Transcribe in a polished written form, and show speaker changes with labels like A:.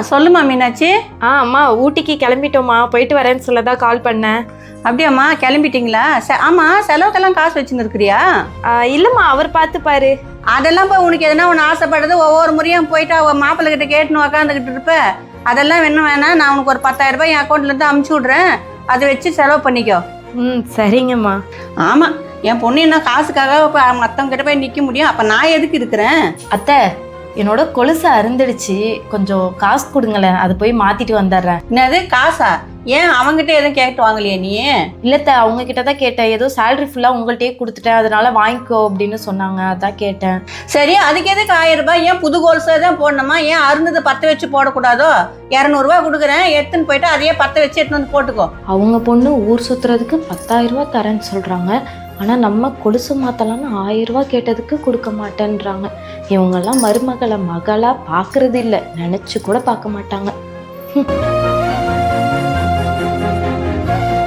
A: சொல்லுமா மீனாட்சி.
B: அம்மா ஊட்டிக்கு கிளம்பிட்டோம்மா, போயிட்டு வரேன்னு சொல்லதான் கால் பண்ணேன்.
A: அப்படியாம்மா, கிளம்பிட்டீங்களா? ஆமாம், செலவுக்கெல்லாம் காசு வச்சுன்னு இருக்கிறியா?
B: இல்லைம்மா, அவர் பார்த்துப்பாரு.
A: அதெல்லாம் போய் உனக்கு எதனா ஒன்று ஆசைப்படுறது ஒவ்வொரு முறையும் போயிட்டு அவள் மாப்பிள்ளை கிட்ட கேட்டுன்னு உக்காந்துக்கிட்டு இருப்ப. அதெல்லாம் வேணும் வேணாம், நான் உனக்கு ஒரு 10,000 ரூபாய் என் அக்கௌண்ட்லேருந்து அமுச்சு விட்றேன், அதை வச்சு செலவு பண்ணிக்கோ.
B: சரிங்கம்மா.
A: ஆமாம், என் பொண்ணு என்ன காசுக்காக இப்போ மற்றவங்க கிட்ட போய் நிற்க முடியும்? அப்போ நான் எதுக்கு இருக்கிறேன்?
B: அத்தை, என்னோட கொலுசு அருந்துடுச்சு, கொஞ்சம் காசு கொடுங்களேன், அதை போய் மாத்திட்டு வந்துடுறேன்.
A: என்னது காசா? ஏன் அவங்ககிட்ட எதுவும் கேட்டு வாங்கலையே நீ?
B: இல்லத்த, அவங்க கிட்ட தான் கேட்டேன். ஏதோ சேலரி ஃபுல்லா உங்கள்கிட்டயே கொடுத்துட்டேன், அதனால வாங்கிக்கோ அப்படின்னு சொன்னாங்க, அதான் கேட்டேன்.
A: சரி, அதுக்கு எதுக்கு 1000 ரூபாய்? ஏன் புது கோல்ஸை தான் போடணுமா? ஏன் அருந்ததை 10 வச்சு போடக்கூடாதோ? 200 ரூபாய் கொடுக்குறேன், எடுத்துன்னு போயிட்டு அதையே 10 வச்சு எடுத்துன்னு வந்து போட்டுக்கோ.
B: அவங்க பொண்ணு ஊர் சுத்துறதுக்கு 10,000 ரூபாய் தரேன்னு சொல்றாங்க. ஆனால் நம்ம கொலுசு மாற்றலான்னு 1000 ரூபா கேட்டதுக்கு கொடுக்க மாட்டேன்றாங்க. இவங்கெல்லாம் மருமகளை மகளாக பார்க்கறது இல்லை, நினச்சி கூட பார்க்க மாட்டாங்க.